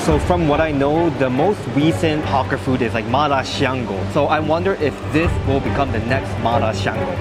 So from what I know, the most recent hawker food is like Mala Xiang Guo. So I wonder if this will become the next Mala Xiang Guo.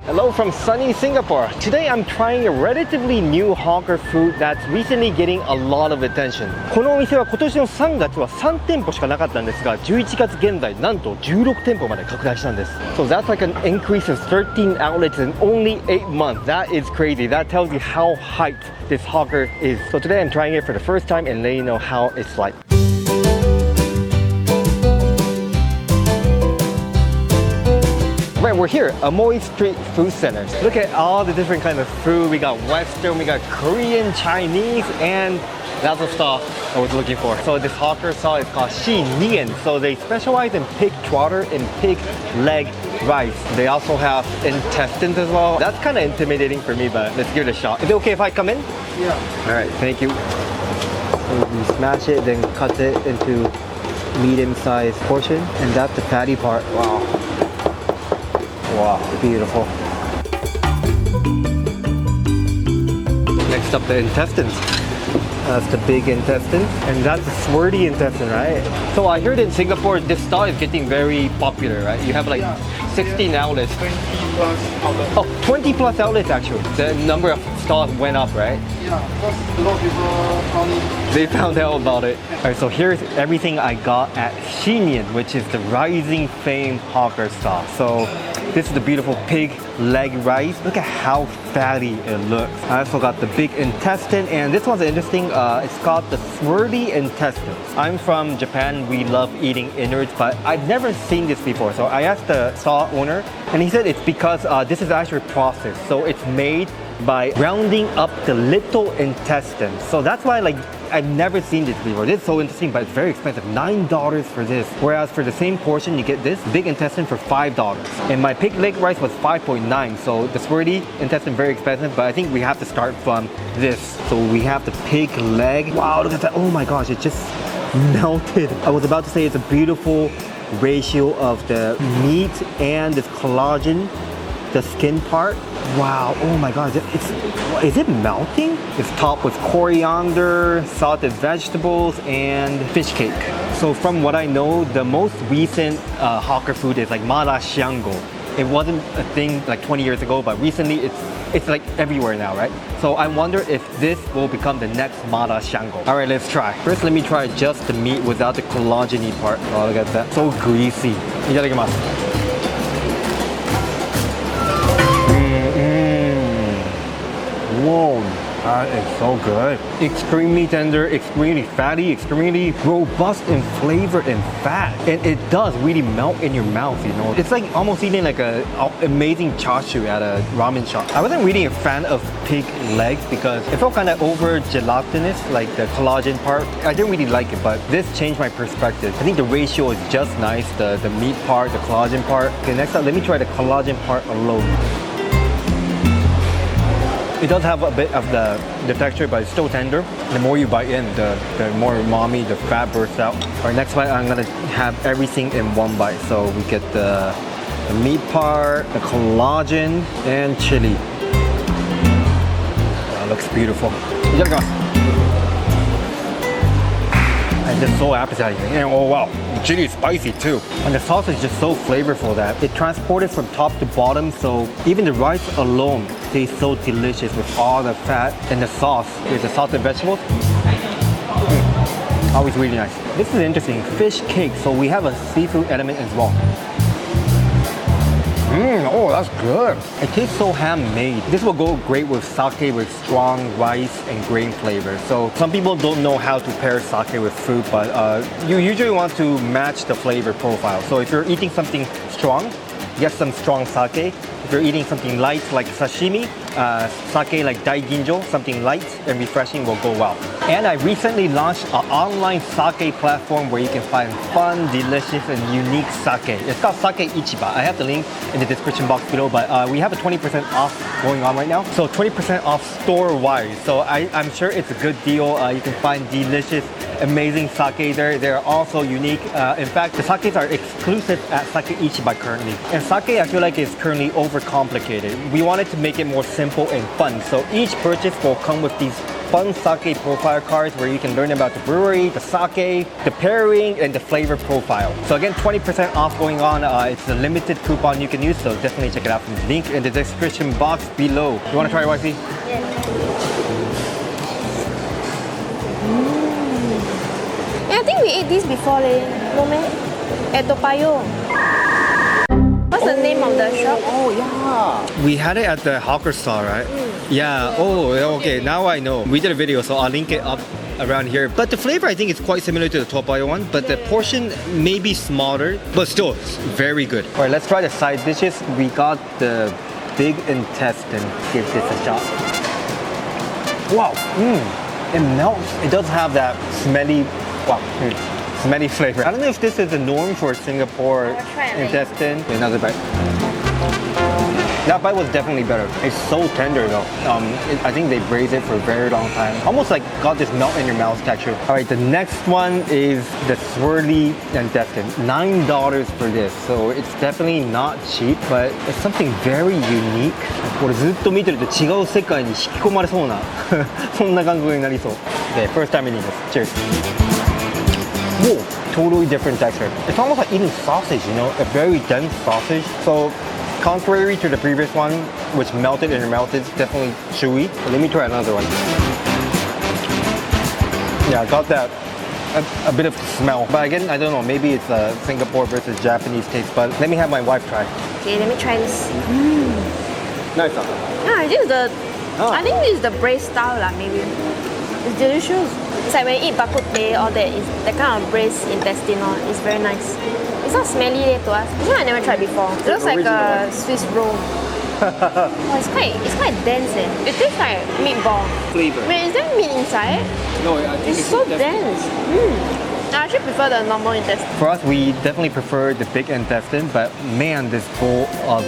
Hello from sunny Singapore. Today I'm trying a relatively new hawker food that's recently getting a lot of attention. このお店は今年の3月は3店舗しかなかったんですが、11月現在なんと16店舗まで拡大したんです。So that's like an increase of 13 outlets in only 8 months. That is crazy. That tells you how hyped this hawker is. So today I'm trying it for the first time and letting you know how it's like. Right, we're here, Amoy Street Food Center. Look at all the different kinds of food. We got Western, we got Korean, Chinese, and that's the stall I was looking for. So this hawker stall is called Xi Nian. So they specialize in pig trotter and pig leg rice. They also have intestines as well. That's kind of intimidating for me, but let's give it a shot. Is it okay if I come in? Yeah. All right, thank you. So you smash it, then cut it into medium-sized portion, and that's the fatty part. Wow. Wow, beautiful. Next up, the intestines. That's the big intestine, and that's the swirly intestine, right? So I heard in Singapore, this style is getting very popular, right? You have like 16 outlets. 20 plus outlets. Oh, 20 plus outlets actually. The number of stalls went up, right? Yeah, because a lot of people found it. They found out about it. Alright, so here's everything I got at Xi Nian, which is the rising fame hawker stall. So this is the beautiful pig leg rice. Look at how fatty it looks. I also got the big intestine, and this one's interesting. It's called the swirly intestine. I'm from Japan. We love eating innards, but I've never seen this before. So I asked the stall owner, and he said it's because this is actually processed. So it's made by rounding up the little intestine. So that's why I've never seen this before. This is so interesting, but it's very expensive. $9 for this. Whereas for the same portion, you get this big intestine for $5. And my pig leg rice was 5.9. So the swirly intestine, very expensive, but I think we have to start from this. So we have the pig leg. Wow, look at that. Oh my gosh, it just melted. I was about to say it's a beautiful ratio of the meat and this collagen, the skin part. Wow, oh my god, is it melting? It's topped with coriander, salted vegetables, and fish cake. So from what I know, the most recent hawker food is like Mala Xiang Guo. It wasn't a thing like 20 years ago, but recently it's like everywhere now, right? So I wonder if this will become the next Mala Xiang Guo. Alright, let's try. First, let me try just the meat without the collagen-y part. Oh, look at that. So greasy. Itadakimasu. Whoa, that is so good. Extremely tender, extremely fatty, extremely robust in flavor and fat. And it does really melt in your mouth, you know. It's like almost eating like an amazing chashu at a ramen shop. I wasn't really a fan of pig legs because it felt kind of over gelatinous, like the collagen part. I didn't really like it, but this changed my perspective. I think the ratio is just nice, the meat part, the collagen part. Okay, next up, let me try the collagen part alone. It does have a bit of the texture, but it's still tender. The more you bite in, the more umami, the fat bursts out. Alright, next bite, I'm gonna have everything in one bite. So we get the meat part, the collagen, and chili. That looks beautiful. Itadakimasu. And it's so appetizing. And oh wow, the chili is spicy too. And the sauce is just so flavorful that it transported from top to bottom, so even the rice alone tastes so delicious with all the fat and the sauce. With the salted vegetables. Always really nice. This is interesting, fish cake, so we have a seafood element as well. Oh, that's good. It tastes so handmade. This will go great with sake with strong rice and grain flavor. So some people don't know how to pair sake with food, but you usually want to match the flavor profile. So if you're eating something strong, get some strong sake. If you're eating something light like sashimi, sake like daiginjo, something light and refreshing will go well. And I recently launched an online sake platform where you can find fun, delicious, and unique sake. It's called Sake Ichiba. I have the link in the description box below, but we have a 20% off going on right now. So 20% off store-wide. So I'm sure it's a good deal. You can find delicious, amazing sake there. They're also unique. In fact, the sakes are exclusive at Sake Ichiba currently. And sake, I feel like, is currently overcomplicated. We wanted to make it more simple and fun. So each purchase will come with these fun sake profile cards where you can learn about the brewery, the sake, the pairing, and the flavor profile. So again, 20% off going on. It's a limited coupon you can use, so definitely check it out from the link in the description box below. You want to try it, Wifey? Yeah, I think we ate this before, no meh? At Toa Payoh. What's the name of the shop? Oh yeah. We had it at the hawker stall, right? Yeah. Oh, okay. Now I know. We did a video, so I'll link it up around here. But the flavor, I think, is quite similar to the Toa Payoh one, but the portion may be smaller, but still, it's very good. All right, let's try the side dishes. We got the big intestine. Give this a shot. Wow. It melts. It does have that smelly, smelly flavor. I don't know if this is the norm for Singapore intestine. Another bite. That bite was definitely better. It's so tender though. I think they braised it for a very long time. Almost like got this melt in your mouth texture. All right, the next one is the swirly intestine. $9 for this. So it's definitely not cheap, but it's something very unique. これずっと見てると違う世界に引き込まれそうなそんな感覚になりそう。Okay, first time eating this. Cheers. Whoa, totally different texture. It's almost like eating sausage, you know, a very dense sausage. So contrary to the previous one, which melted in your mouth, it's definitely chewy. Let me try another one. Yeah, I got that a bit of smell. But again, I don't know, maybe it's a Singapore versus Japanese taste, but let me have my wife try. Okay, let me try this. Nice. Yeah, this is the... I think this is the braised style lah, maybe. It's delicious. It's like when you eat bak kut teh, all that, is that kind of braised intestine. It's very nice. It's not smelly to us. This one I never tried before. It looks like a Swiss roll. Oh, it's quite dense. It tastes like meatball. Flavor. Wait, is there meat inside? No, I think it's so dense. I actually prefer the normal intestine. For us, we definitely prefer the big intestine, but man, this bowl of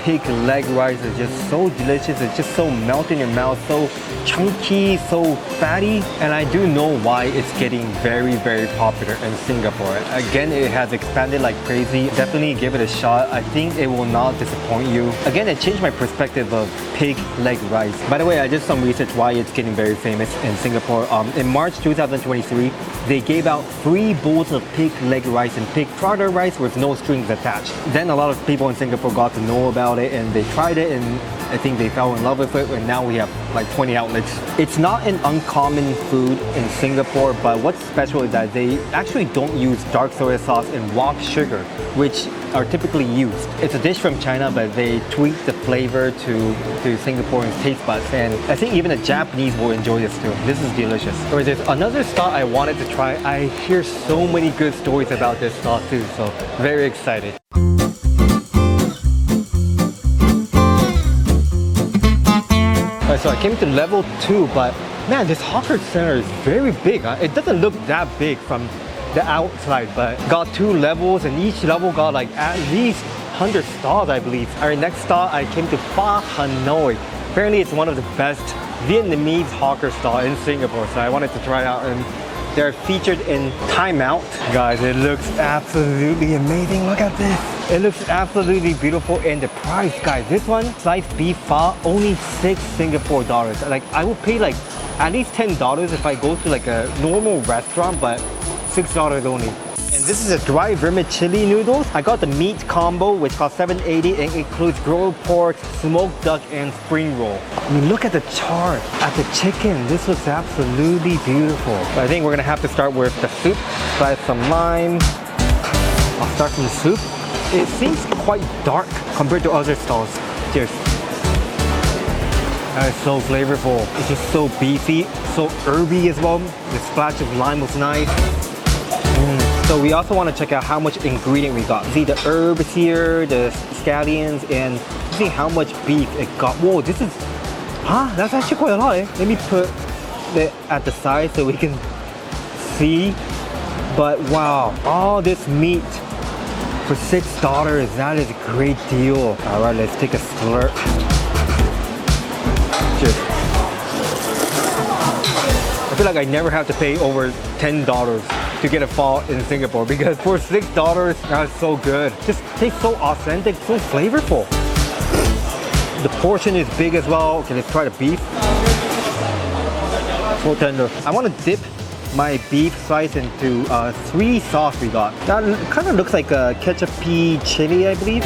pig leg rice is just so delicious. It's just so melt in your mouth, so chunky, so fatty. And I do know why it's getting very, very popular in Singapore. Again, it has expanded like crazy. Definitely give it a shot. I think it will not disappoint you. Again, it changed my perspective of pig leg rice. By the way, I did some research why it's getting very famous in Singapore. In March 2023, they gave out free bowls of pig leg rice and pig trotter rice with no strings attached. Then a lot of people in Singapore got to know about it and they tried it, and I think they fell in love with it, and now we have like 20 outlets. It's not an uncommon food in Singapore, but what's special is that they actually don't use dark soy sauce and wok sugar, which are typically used. It's a dish from China, but they tweak the flavor to Singaporean taste buds, and I think even the Japanese will enjoy this too. This is delicious. Or there's another stall I wanted to try. I hear so many good stories about this stall too, so very excited. Alright, so I came to level 2, but man, this hawker center is very big. It doesn't look that big from the outside, but got 2 levels, and each level got like at least 100 stalls, I believe. Alright, next stall I came to Hanoi. Apparently it's one of the best Vietnamese hawker stall in Singapore, so I wanted to try it out, and they're featured in Time Out. Guys, it looks absolutely amazing. Look at this. It looks absolutely beautiful, and the price, guys, this one, sliced beef pho, only 6 Singapore dollars. Like, I would pay like at least $10 if I go to like a normal restaurant, but $6 only. And this is a dry vermicelli noodles. I got the meat combo, which costs $7.80 and includes grilled pork, smoked duck, and spring roll. I mean, look at the char, at the chicken. This looks absolutely beautiful. So I think we're gonna have to start with the soup. Slice some lime. I'll start from the soup. It seems quite dark compared to other stalls. Cheers. That is so flavorful. It's just so beefy, so herby as well. The splash of lime was nice. So we also want to check out how much ingredient we got. See the herbs here, the scallions, and see how much beef it got. Whoa, this is, that's actually quite a lot. Let me put it at the side so we can see. But wow, all this meat for $6, that is a great deal. All right, let's take a slurp. Cheers. I feel like I never have to pay over $10 to get a pho in Singapore, because for $6, that's so good. Just tastes so authentic, so flavorful. The portion is big as well. Okay, let's try the beef. So tender. I want to dip my beef slice into 3 sauce we got. That kind of looks like a ketchup-y chili, I believe.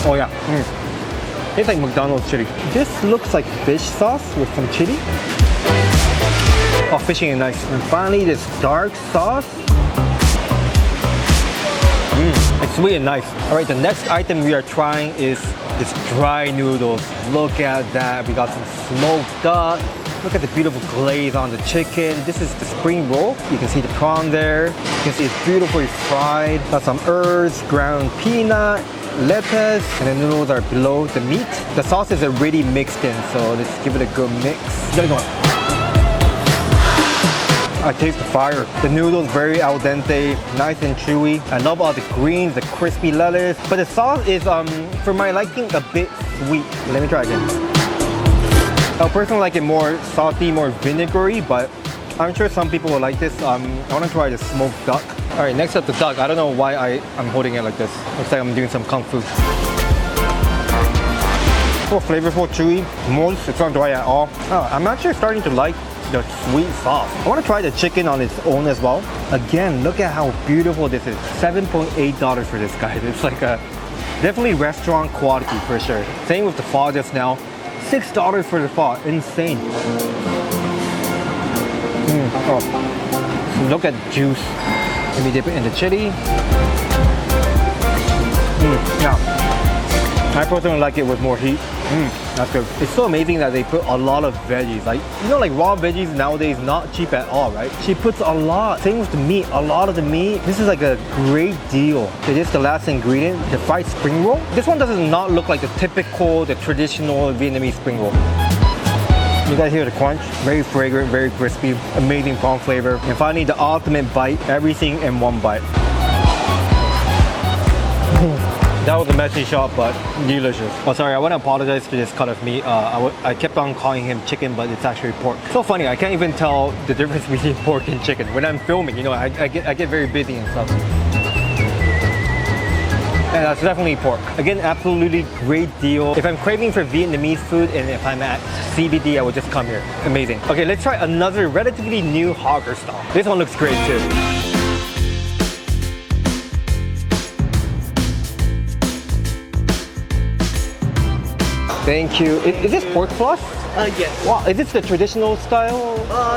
Oh yeah. It's like McDonald's chili. This looks like fish sauce with some chili. Oh, fishing is nice. And finally, this dark sauce. It's sweet and nice. All right, the next item we are trying is this dry noodles. Look at that. We got some smoked duck. Look at the beautiful glaze on the chicken. This is the spring roll. You can see the prawn there. You can see it's beautifully fried. Got some herbs, ground peanut, lettuce, and the noodles are below the meat. The sauce is already mixed in, so let's give it a good mix. Get it going. I taste the fire. The noodles very al dente, nice and chewy. I love all the greens, the crispy lettuce. But the sauce is, for my liking, a bit sweet. Let me try again. I personally like it more salty, more vinegary, but I'm sure some people will like this. I want to try the smoked duck. All right, next up the duck. I don't know why I'm holding it like this. Looks like I'm doing some kung fu. So flavorful, chewy. Moist, it's not dry at all. Oh, I'm actually starting to like the sweet sauce. I want to try the chicken on its own as well. Again, look at how beautiful this is. $7.8 for this, guys. It's like a definitely restaurant quality for sure. Same with the pho just now. $6 for the pho. Insane. Oh. Look at the juice. Let me dip it in the chili. Yeah. I personally like it with more heat. That's good. It's so amazing that they put a lot of veggies. Like, you know, like raw veggies nowadays not cheap at all, right? She puts a lot. Same with the meat. A lot of the meat. This is like a great deal. Okay, this is the last ingredient, the fried spring roll. This one does not look like the typical, the traditional Vietnamese spring roll. You guys hear the crunch? Very fragrant, very crispy, amazing prawn flavor. And finally, the ultimate bite. Everything in one bite. That was a messy shot, but delicious. Oh, sorry, I want to apologize for this cut of meat. I kept on calling him chicken, but it's actually pork. So funny, I can't even tell the difference between pork and chicken. When I'm filming, you know, I get very busy and stuff. And that's definitely pork. Again, absolutely great deal. If I'm craving for Vietnamese food and if I'm at CBD, I would just come here. Amazing. Okay, let's try another relatively new hawker stall. This one looks great too. Thank you. Is this pork floss? Yes. Wow, is this the traditional style?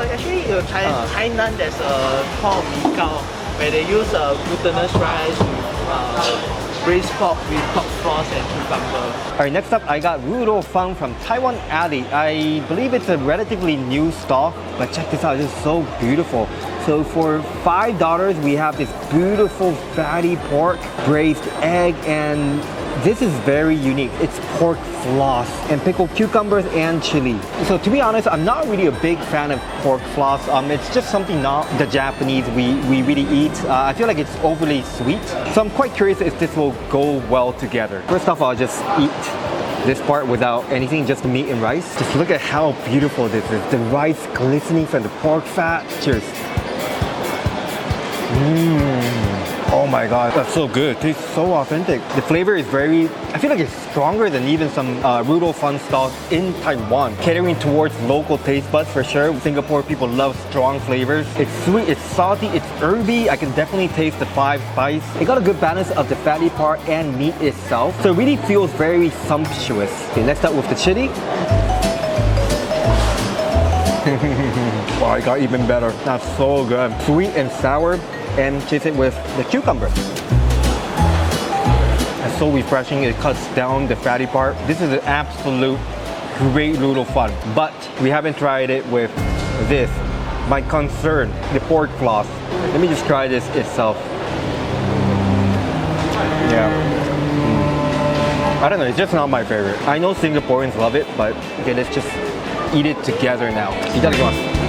Actually, Thailand there's a called mi gao, where they use glutinous rice with braised pork with pork floss and cucumber. Alright, next up I got Rou Fan from Taiwan Alley. I believe it's a relatively new stall, but check this out, it's so beautiful. So for $5, we have this beautiful fatty pork, braised egg, and this is very unique. It's pork floss and pickled cucumbers and chili. So to be honest, I'm not really a big fan of pork floss. It's just something not the Japanese we really eat. I feel like it's overly sweet. So I'm quite curious if this will go well together. First off, I'll just eat this part without anything, just the meat and rice. Just look at how beautiful this is. The rice glistening from the pork fat. Cheers. Oh my god, that's so good. It tastes so authentic. The flavor is very, I feel like it's stronger than even some Rou Fan stalls in Taiwan. Catering towards local taste buds for sure. Singapore people love strong flavors. It's sweet, it's salty, it's herby. I can definitely taste the 5 spice. It got a good balance of the fatty part and meat itself. So it really feels very sumptuous. Okay, next up with the chili. Wow, it got even better. That's so good. Sweet and sour. And chase it with the cucumber. It's so refreshing, it cuts down the fatty part. This is an absolute great Rou Fan, but we haven't tried it with this. My concern, the pork floss. Let me just try this itself. Yeah. I don't know, it's just not my favorite. I know Singaporeans love it, but okay, let's just eat it together now. Itadakimasu.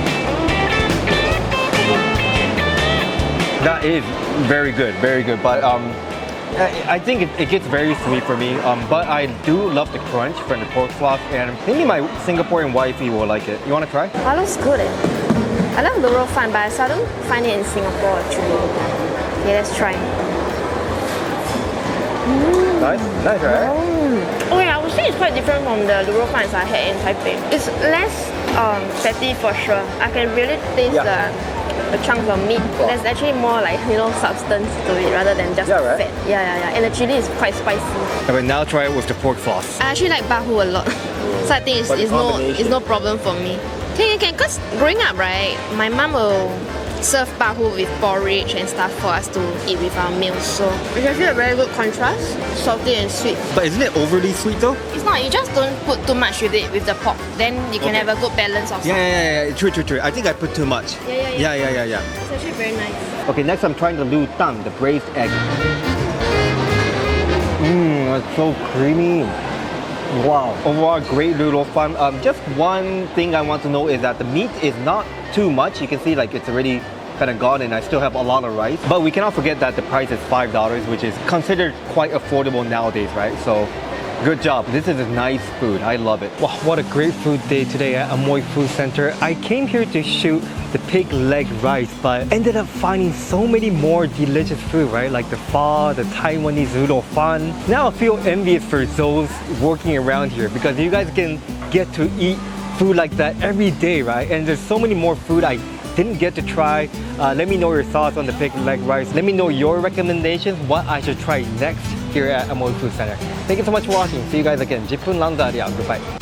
That is very good, but I think it gets very sweet for me, but I do love the crunch from the pork floss, and maybe my Singaporean wifey will like it. You want to try? That looks good. I love the Rou Fan, but I seldom find it in Singapore actually. Okay, let's try. Nice, nice, right? Okay, I would say it's quite different from the Rou Fan I had in Taipei. It's less fatty for sure. I can really taste the chunks of meat. There's actually more like, you know, substance to it rather than just Yeah, right? fat. Yeah. And the chili is quite spicy. Alright, now try it with the pork sauce. I actually like bahu a lot. So I think it's no problem for me. Can. Because growing up, right, my mom will serve bahu with porridge and stuff for us to eat with our meals. So it's actually a very good contrast, salty and sweet. But isn't it overly sweet though? It's not, you just don't put too much with it with the pork. Then you can have a good balance of Yeah. True. I think I put too much. Yeah. Yeah. It's actually very nice. Okay, next I'm trying the Lu Tan, the braised egg. It's so creamy. Wow. Overall, great Rou Fan. Just one thing I want to know is that the meat is not too much. You can see like it's already kind of gone and I still have a lot of rice. But we cannot forget that the price is $5, which is considered quite affordable nowadays, right? So good job. This is a nice food. I love it. Wow, what a great food day today at Amoy Food Center. I came here to shoot the pig leg rice, but ended up finding so many more delicious food, right? Like the pho, the Taiwanese Rou Fan. Now I feel envious for those working around here because you guys can get to eat food like that every day, right? And there's so many more food I didn't get to try. Let me know your thoughts on the pig leg rice. Let me know your recommendations, what I should try next here at Amoy Food Center. Thank you so much for watching. See you guys again. 10分langだりゃ. Goodbye.